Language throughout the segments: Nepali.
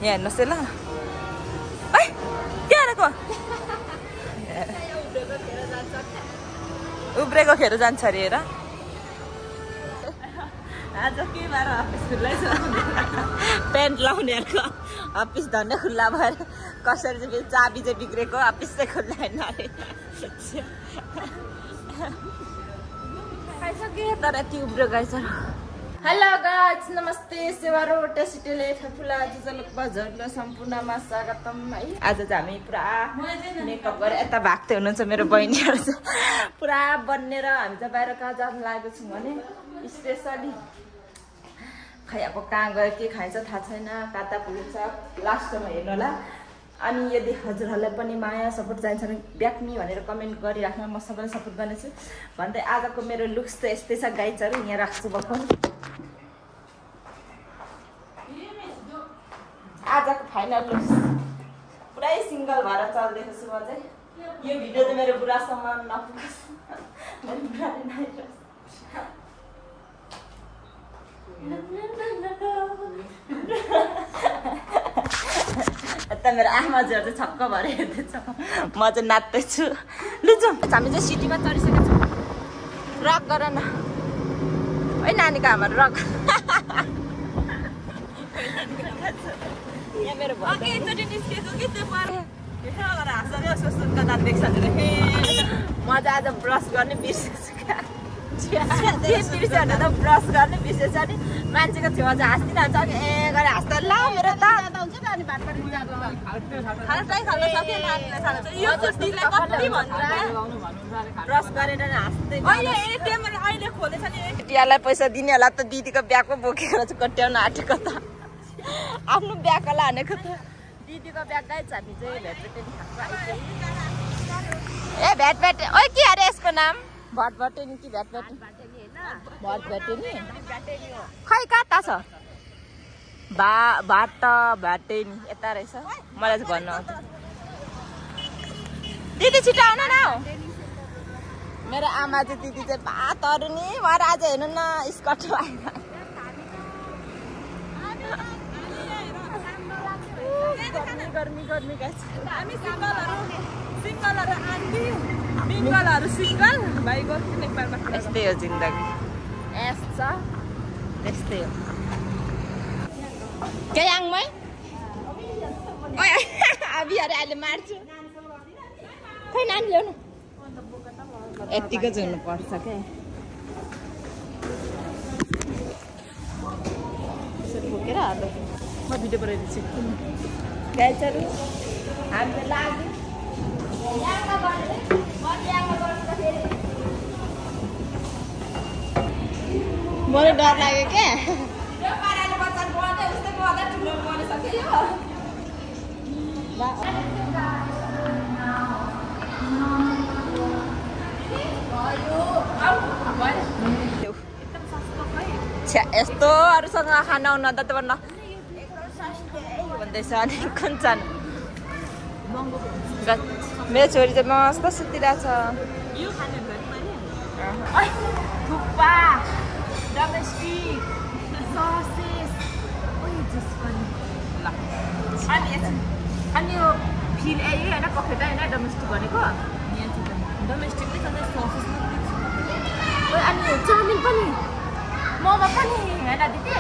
यहाँ हेर्नुहोस् है ल है के हालेको उब्रेको खेर जान्छ अरे हेर आज के भएर अफिस खुल्लै छ पेन्ट लाउनेहरूको अफिस धन्ने खुल्ला भएर कसरी चाहिँ चाबी चाहिँ बिग्रेको अफिस चाहिँ खुल्ला होइन अरे खाइसके तर यति उब्रो गएछ हेलो गाइस नमस्ते सेवारो टेस्टीले फुला जुजलक बजरले सम्पूर्णमा स्वागतम है आज चाहिँ हामी पुरा मेकअप गरेर यता भाग्दै हुनुहुन्छ मेरो बहिनीहरु चाहिँ पुरा बन्नेर हामी चाहिँ बाहिर कहाँ जान लागेको छौं भने स्पेशली खै अब कहाँ गए के खाइन्छ थाहा छैन काता पुग्छ लास्टमा हेर्नु होला अनि यदि हजुरहरुलाई पनि माया सपोर्ट चाहिन्छ भने ब्याक मी भनेर कमेन्ट गरिराख्नु म सबैलाई सपोर्ट गर्नेछु भन्दै आजको मेरो लुक्स चाहिँ यस्तै छ गाइजहरु यहाँ राख्छु भर्खर आजको फाइनल लुक्स पुरै सिंगल भएर चल्दैछु छु म चाहिँ यो भिडियो चाहिँ मेरो बुढासम्म नपुगोस् मेरो बुढाले नहेरोस् त मेरो आमाजीहरु चाहिँ छक्क भएर हेर्दैछ म चाहिँ नाच्दैछु लु जाउँ हामी चाहिँ सिटीमा चढिसकेको छौँ रक गर न है नानीको हाम्रो रक यहाँ मेरो भके एकचोटि निस्केको कि त्यो पारे हेर हाँस्दै उसको सुनका दाँत देख्छ नि म चाहिँ आज ब्रस गर्ने बिर्सेछु बिर्स्यो भने त ब्रस गर्ने बिर्सेछ नि मान्छेको छेउमा चाहिँ हाँस्दिरहन्छ कि ए गरेर हाँस्दा ल मेरो दाँत हुन्छ नि अनि भात पनि खाना ट्राई खान सक्यो नानीलाई खान सक्यो यो कुर्तीलाई कति भन्नु ब्रस गरेर हाँस्दै अहिले एटिएमले अहिले खोलेछ नि टियालाई पैसा दिने होला त दिदीको ब्यागमा बोकेर चाहिँ कट्याउन आँटेको त आफ्नो ब्यागलाई हानेको त दिदीको ब्याग गाइछ हामी चाहिँ भेटभेटेनी खान्छ ए भेटभेटे ओइ के अरे यसको नाम भटभटेनी कि भेटभेटेनी भटभेटेनी खै कता छ भाट भटेनी यता रहेछ मलाई चाहिँ भन्नु आउँछ दिदी छिटो आउनु न मेरो आमा चाहिँ दिदी चाहिँ भातहरू नि उहाँहरू आज हेर्नु न स्कर्ट लगाएर गर्मी गर्मी गाइस हामी सिंगलहरु आन्टी मिंगलहरु सिंगल भाइको नेपालमा यस्तै हो जिन्दगी यस्तो त्यस्तै हो के याङमै ओइ अबि अरे अहिले मार्छु खै नानी ल्याउनु यतिको झुन्नु पर्छ के यसरी बोकेर हाल्नु म भिडियो बनाइदिन्छु गाइजहरु हामीले लाग्यो याङमा गर्ने म याङमा गर्दाखेरि मलाई डर लाग्यो के यो पाराले बच्चा बोल्दै उस्तै बोल्दा ठुलो बोल्न सक्यो यो यस्तो अरूसँग खाना आउन त भन्नु भन्दैछ अनि कुन मेरो छोरी चाहिँ मस्त सुतिरहेछ थुक्पा डोमेस्टिक ससेज अनि यो फिल यही होइन कफेटा होइन डोमेस्टिक भनेको डोमेस्टिकले सधैँ ससेज अनि चाउमिन पनि मोमो पनि होइन दिदी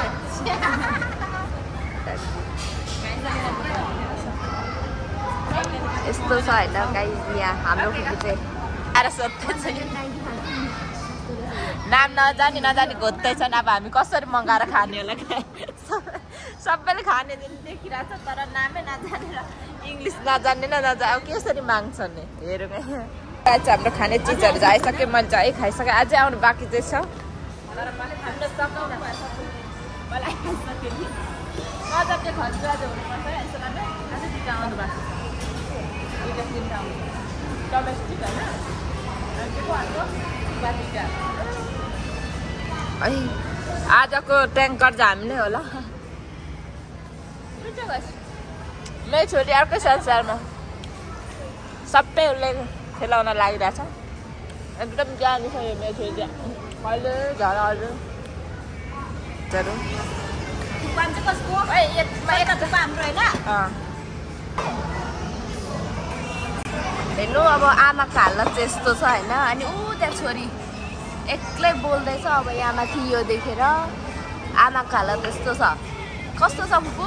यस्तो छ होइन गाइस यहाँ हाम्रो खुट्टी चाहिँ आएर सोध्दैछ नाम नजानी घोज्दैछन् अब हामी कसरी मगाएर खाने होला सबैले खाने देखिरहेको छ तर नामै नजानेर इङ्ग्लिस नजान्ने अब कसरी माग्छन् हेरौँ हाम्रो खाने चिजहरू चाहिँ आइसक्यो मैले चाहिँ है खाइसकेँ अझै आउनु बाँकी चाहिँ छ तर मैले खान सक्दैन मलाई आइसक्यो नि मजाले खर्च आज हुनुपर्छ यसो राम्रो अझै दुईवटा आउनु भएको डोमेस्टिक होइन आजको ट्याङ्कर चाहिँ हामीले होला मेरो छोरी अर्कै संसारमा सबै उसले खेलाउन लागिरहेछ एकदम जानु छ मेरो छोरी अहिले झरा हजुर थुक्पान चाहिँ कसको यता थुक्पा हाम्रो होइन हेर्नु अब आमाको हालत चाहिँ यस्तो छ होइन अनि ऊ त्यहाँ छोरी एक्लै बोल्दैछ अब यहाँ माथि यो देखेर आमाको हालत यस्तो छ कस्तो छ फुपू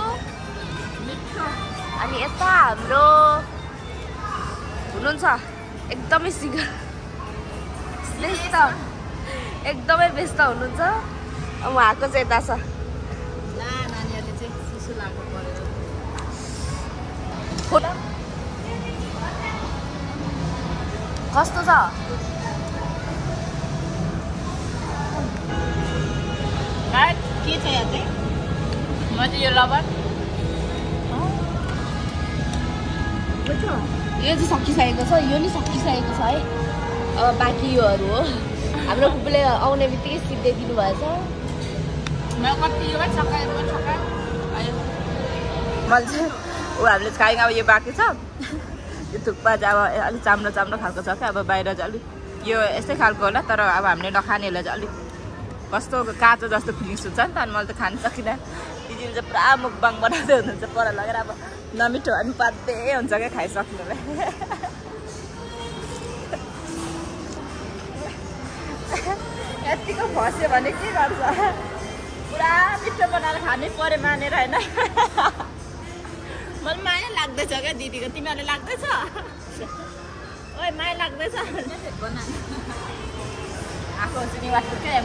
अनि यता हाम्रो हुनुहुन्छ एकदमै व्यस्त एकदमै व्यस्त हुनुहुन्छ उहाँको चाहिँ यता छ नानीहरूले चाहिँ सुसु लाग्नु पर्यो कस्तो छ के छ यहाँ चाहिँ म चाहिँ यो लबर यो चाहिँ सकिसकेको छ यो नि सकिसकेको छ है अब बाँकी योहरू हो हाम्रो फुपूले आउने बित्तिकै सिक्दै दिनुभएछ कति यो मैले चाहिँ ऊ हामीले खायौँ अब यो बाँकी छ यो थुक्पा चाहिँ अब अलिक चाम्रो खालको छ क्या अब बाहिर चाहिँ अलिक यो यस्तै खालको होला तर अब हामीले नखानेहरूलाई चाहिँ अलिक कस्तो काँचो जस्तो फिलिङ्स हुन्छ नि त अनि मैले त खानु सकिनँ दिदीले चाहिँ पुरा मुखबाङ बनाउँदै हुनुहुन्छ पर लगेर अब नमिठो अनि पात्दै हुन्छ क्या खाइसक्नुलाई यतिको फस्यो भने के गर्छ पुरा मिठो बनाएर खानै पर्यो मानेर होइन मलाई माया लाग्दैछ क्या दिदीको तिमीहरूले लाग्दैछ ओइ माया लाग्दैछ आएको हुन्छ नि वास्तो क्या म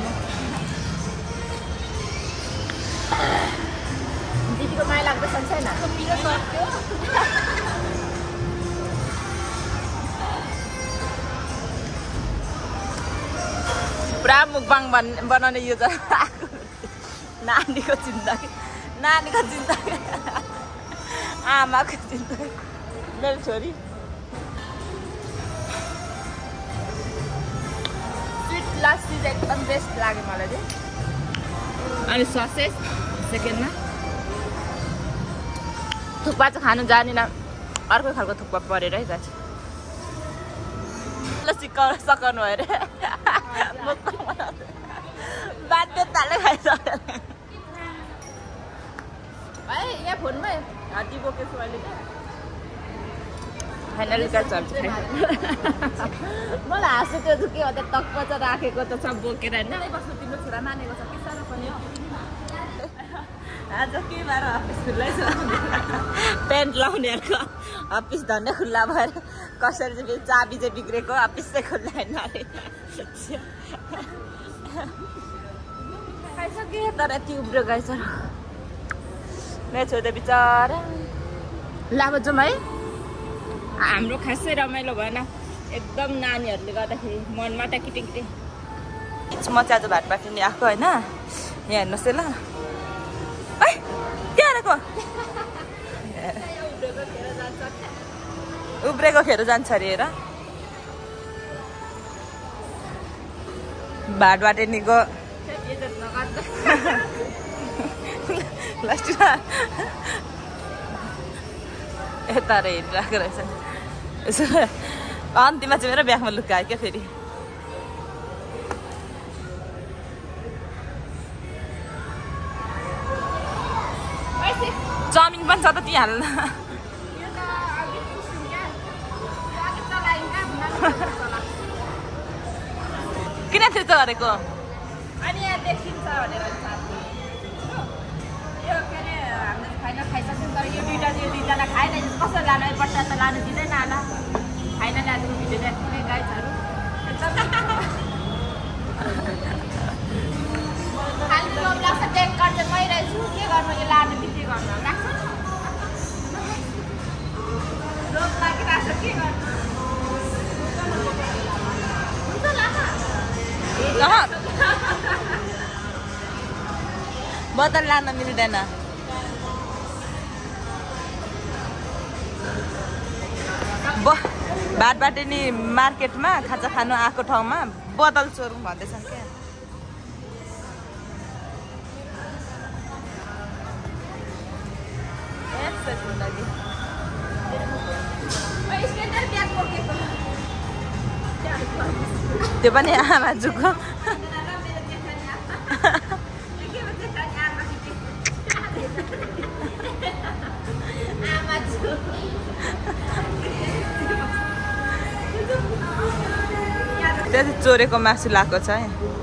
दिदीको माया लाग्दैछ छैन पिरो सक्यो पुरा मुखबाङ बनाउने यो त नानीको जिन्दगी आमाको जिन्दगी मेरो छोरी स्विट लस्सी चाहिँ एकदम बेस्ट लाग्यो मलाई चाहिँ अनि ससेज सेकेन्डमा थुक्पा चाहिँ खानु जानिन अर्कै खालको थुक्पा परेर है दाजु सकाउनु भयो अरे बाध्यताले खाइसक्यो है यहाँ फोनमै हाती बोकेछु अहिले क्या फाइनली का चल्छ मलाई हाँसु त्यो चाहिँ के हो त्यो टक्क चाहिँ राखेको त सब बोकेर होइन बस्नु तिम्रो छोरा मानेको छ के साह्रो पनि आज के भएर अफिस खुल्लै छ पेन्ट लाउनेहरूको अफिस धन्ने खुल्ला भएर कसरी चाहिँ चाबी चाहिँ बिग्रेको अफिस चाहिँ खुल्ला होइन अरे खाइसके तर यति उब्रो गएछ मेरो छोरी बिचरा लाभ जाउँ है हाम्रो खासै रमाइलो भएन एकदम नानीहरूले गर्दाखेरि मनमा त किटे म चाहिँ आज भात पाटिने आएको होइन यहाँ हेर्नुहोस् है ल है के हालेको उब्रेको खेर जान्छ अरे हेर भात बाटिनीको यता हेरिरहेको रहेछ यसो अन्तिममा चाहिँ मेरो ब्यागमा लुकायो क्या फेरि चाउमिन पनि छ त ती हाल्न किन त्यस्तो गरेको अनि यहाँ देखिन्छ भनेर यो के अरे हामीले फाइनल खाइसक्छौँ तर यो दुईजना खाएन कसरी लानु बट्टा त लानु दिँदैन होला फाइनल आजको भिडियो देखिने गाइजहरू खालि लोभ लाग्छ टेक कार्ड चाहिँ मै रहेछु के गर्नु यो लानु कि के गर्नु लाग्छ लोभ लागिरहेको छ के गर्नु बोतल लान मिल्दैन भात बाटिनी मार्केटमा खाजा खानु आएको ठाउँमा बोतल चोरौँ भन्दैछन् क्या त्यो पनि आमाजुको त्यति चोरेको मासु लाएको छ है